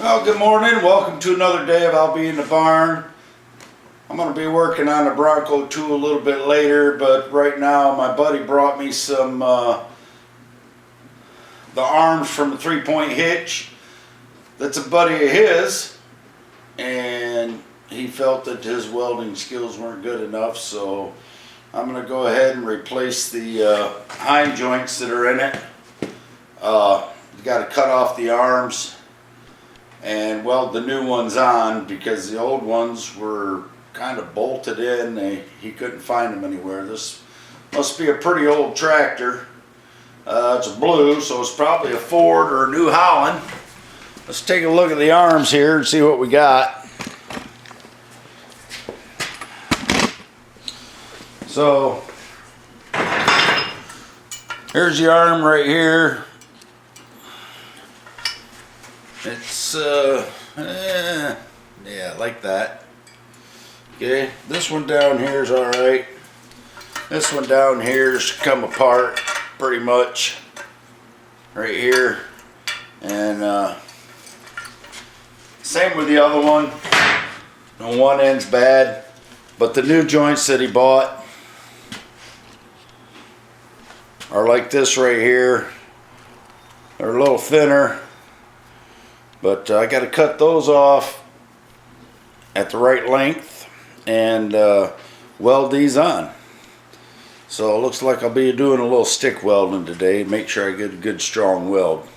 Well, good morning. Welcome to another day of I'll Be in the Barn. I'm going to be working on the Bronco 2 a little bit later, but right now my buddy brought me some the arms from the 3-point hitch. That's a buddy of his, and he felt that his welding skills weren't good enough, so I'm going to go ahead and replace the hind joints that are in it. You got to cut off the arms and weld the new ones on because the old ones were kind of bolted in. He couldn't find them anywhere. This must be a pretty old tractor. It's a blue, so it's probably a Ford or a New Holland. Let's take a look at the arms here and see what we got. So here's the arm right here. It's yeah, like that. Okay, this one down here is all right. This one down here's come apart pretty much right here, and same with the other one. On one end's bad, but the new joints that he bought are like this right here. They're a little thinner, but I got to cut those off at the right length and weld these on. So it looks like I'll be doing a little stick welding today. Make sure I get a good strong weld.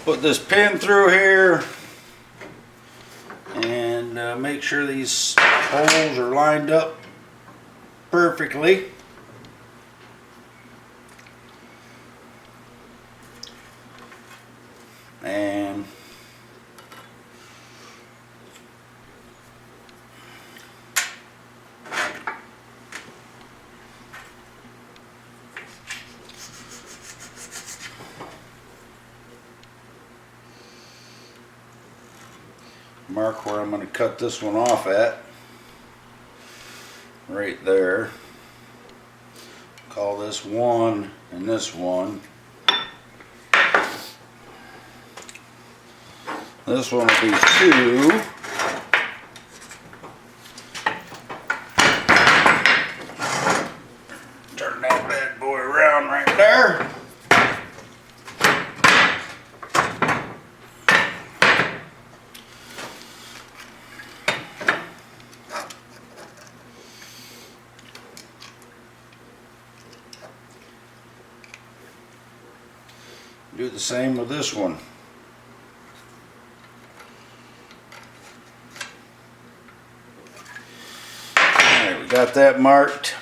Put this pin through here and make sure these holes are lined up perfectly. And mark where I'm going to cut this one off at. Right there. Call this 1 and this 1. This one will be 2. Turn that bad boy around right there. Do the same with this one. Got that marked.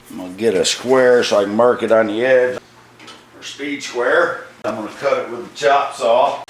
I'm going to get a square so I can mark it on the edge. Or speed square. I'm going to cut it with a chop saw.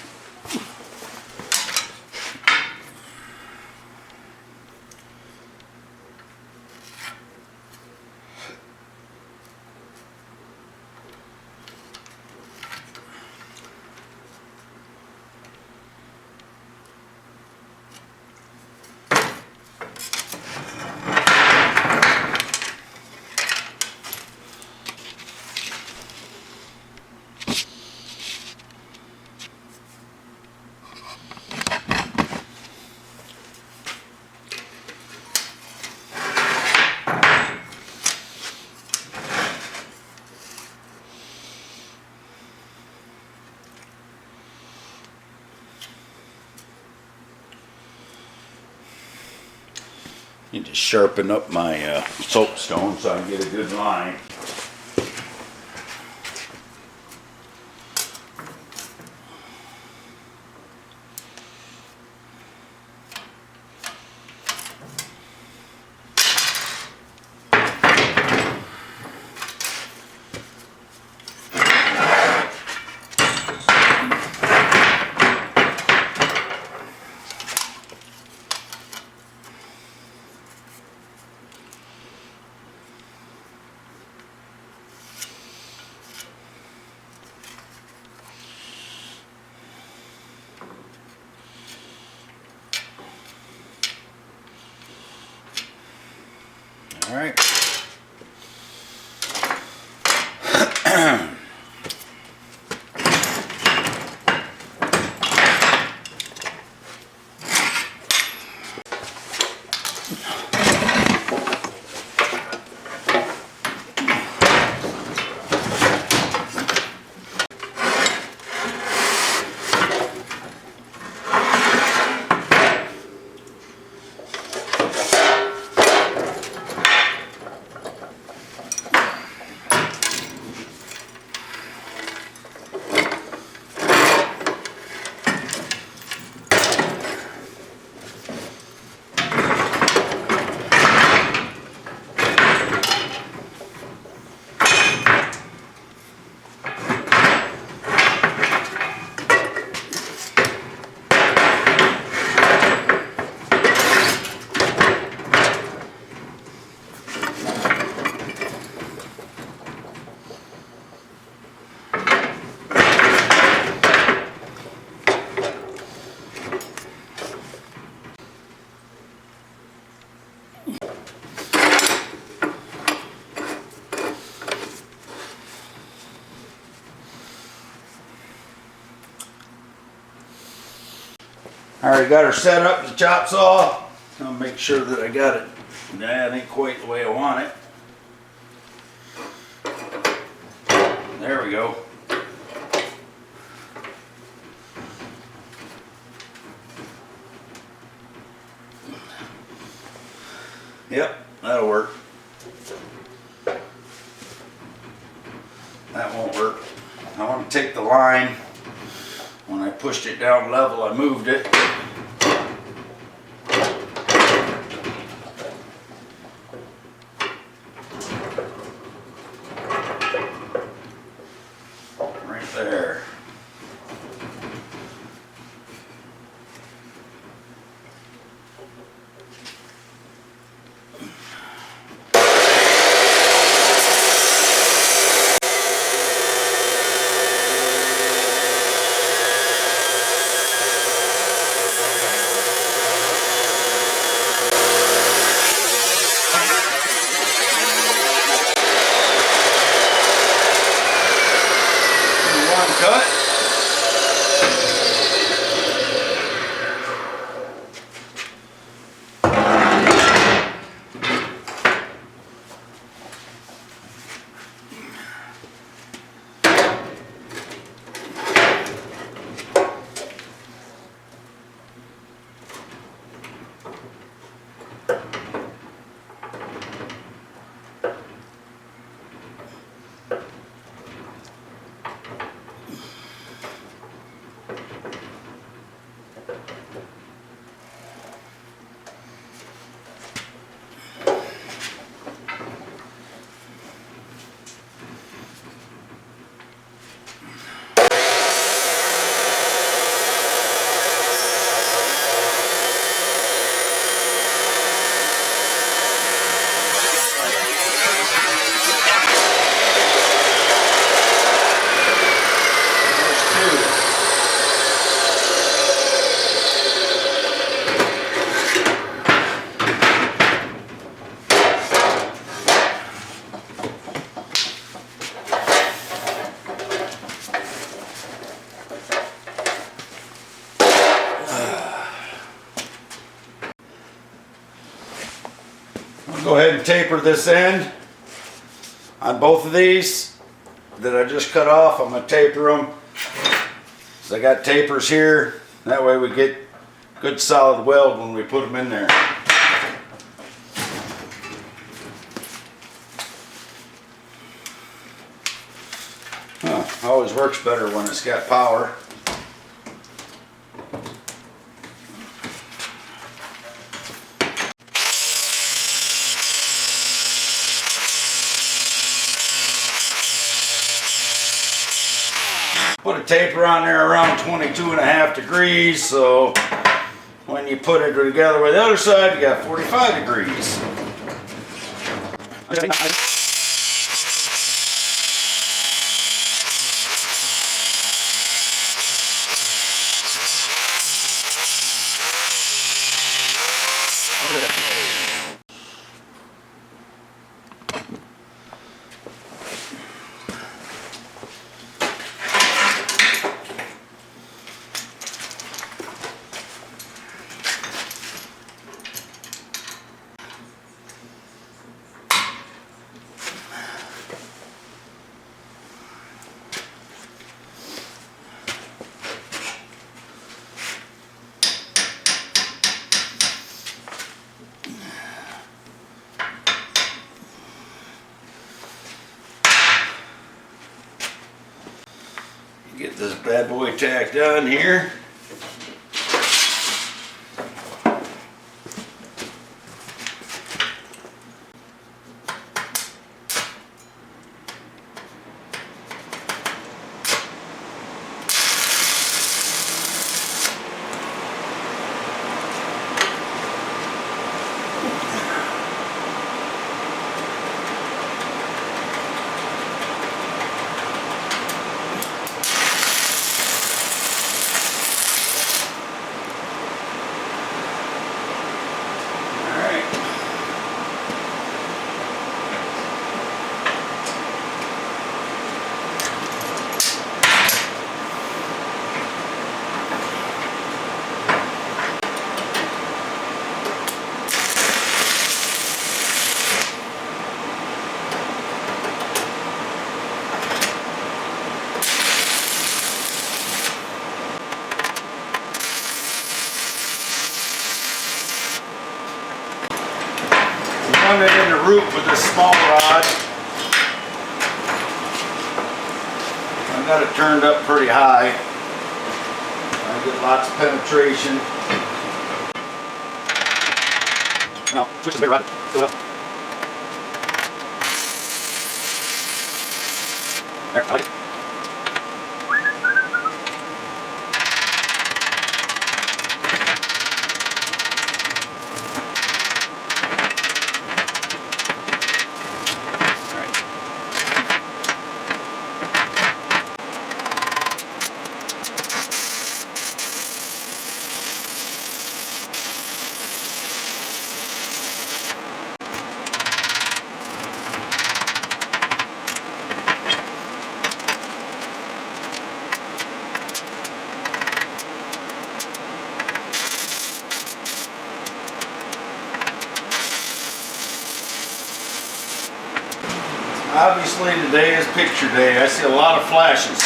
Need to sharpen up my soapstone so I can get a good line. All right. already got her set up, the chop saw. I'll make sure that I got it. Nah, it ain't quite the way I want it. There we go. Yep, that'll work. That won't work. I want to take the line. When I pushed it down level, I moved it. Right there. Cut. Go ahead and taper this end on both of these that I just cut off. I'm going to taper them. So I got tapers here. That way we get good solid weld when we put them in there. Always works better when it's got power. Put a taper on there around 22.5 degrees, so when you put it together with the other side, you got 45 degrees. Get this bad boy tacked on here. run it in the root with this small rod. I've got it turned up pretty high. I get lots of penetration. Now, switch the big rod. Fill it up. There, I like it. Obviously today is picture day. I see a lot of flashes.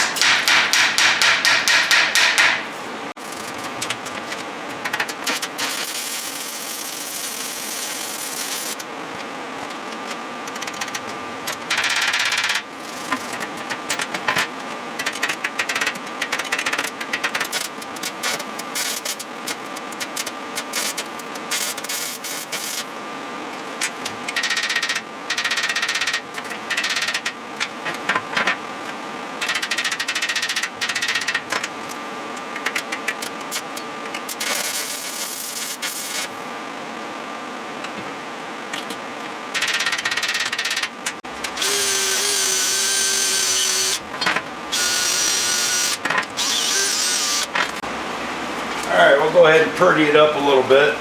Alright, we'll go ahead and purdy it up a little bit.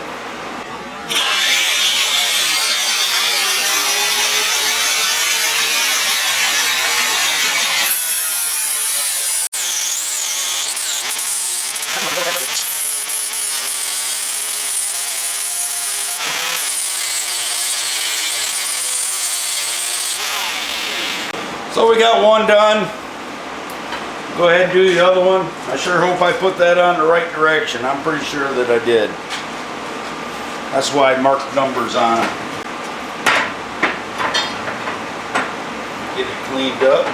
So we got one done. Go ahead and do the other one. I sure hope I put that on the right direction. I'm pretty sure that I did. That's why I marked numbers on it. Get it cleaned up.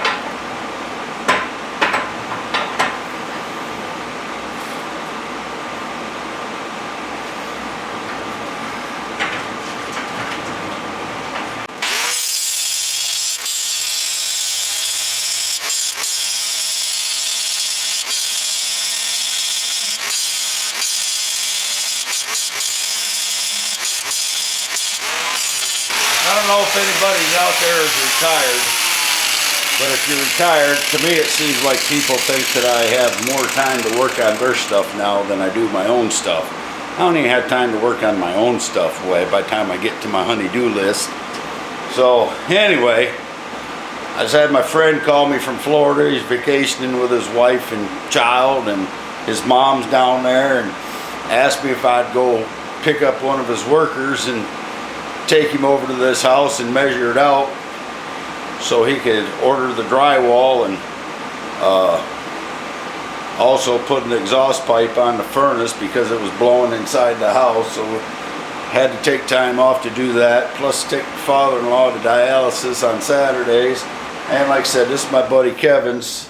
I don't know if anybody's out there is retired, but if you're retired, to me it seems like people think that I have more time to work on their stuff now than I do my own stuff. I don't even have time to work on my own stuff by the time I get to my honey-do list. So anyway, I just had my friend call me from Florida. He's vacationing with his wife and child, and his mom's down there, and asked me if I'd go pick up one of his workers and take him over to this house and measure it out so he could order the drywall and also put an exhaust pipe on the furnace because it was blowing inside the house. So had to take time off to do that, plus take my father-in-law to dialysis on Saturdays. And like I said, this is my buddy Kevin's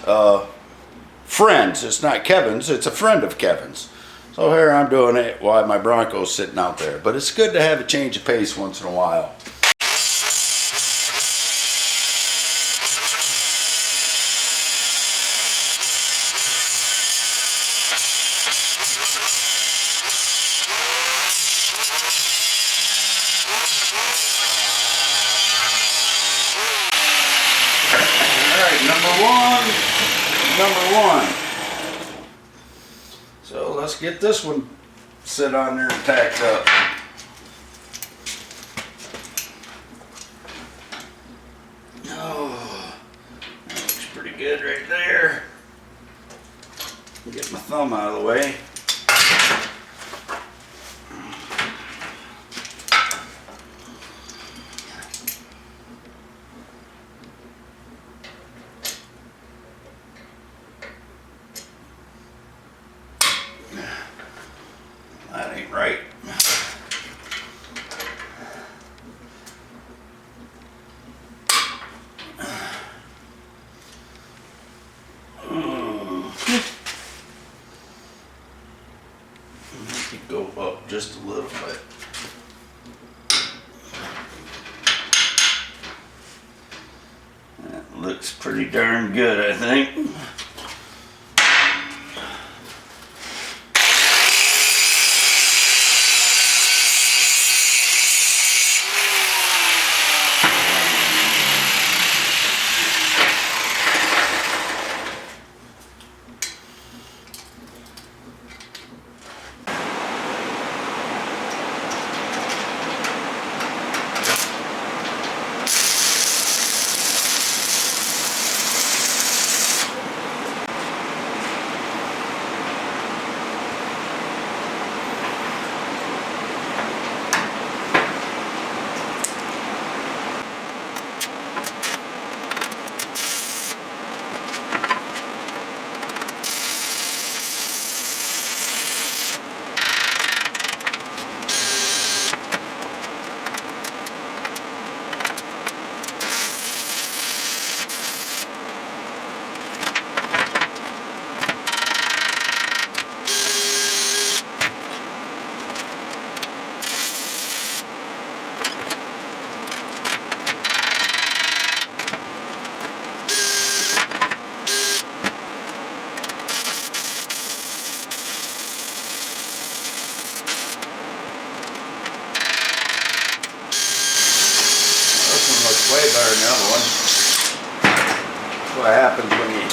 friends. It's not Kevin's, it's a friend of Kevin's. So here I'm doing it while my Bronco's sitting out there. But it's good to have a change of pace once in a while. Number one. So let's get this one sit on there and tacked up. Oh, that looks pretty good right there. Get my thumb out of the way. That ain't right. pretty darn good, I think. Way better than the other one. That's what happens when you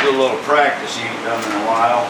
do a little practice you ain't done in a while.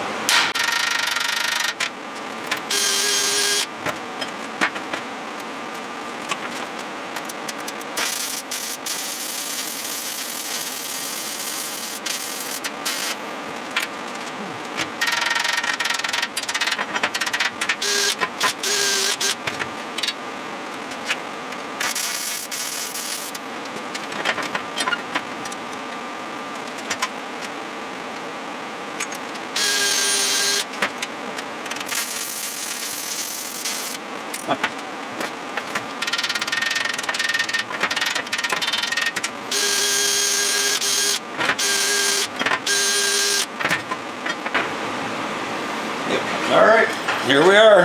All right, here we are.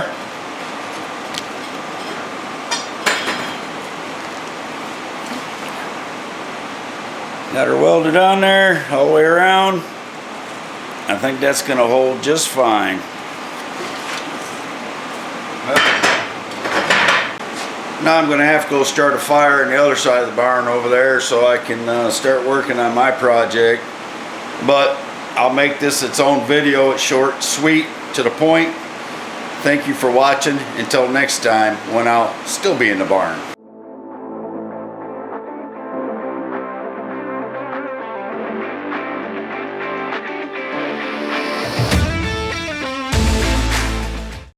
Got her welded on there all the way around. I think that's going to hold just fine. Now I'm going to have to go start a fire on the other side of the barn over there so I can start working on my project. But I'll make this its own video. It's short, sweet, to the point. Thank you for watching. Until next time, when I'll still be in the barn.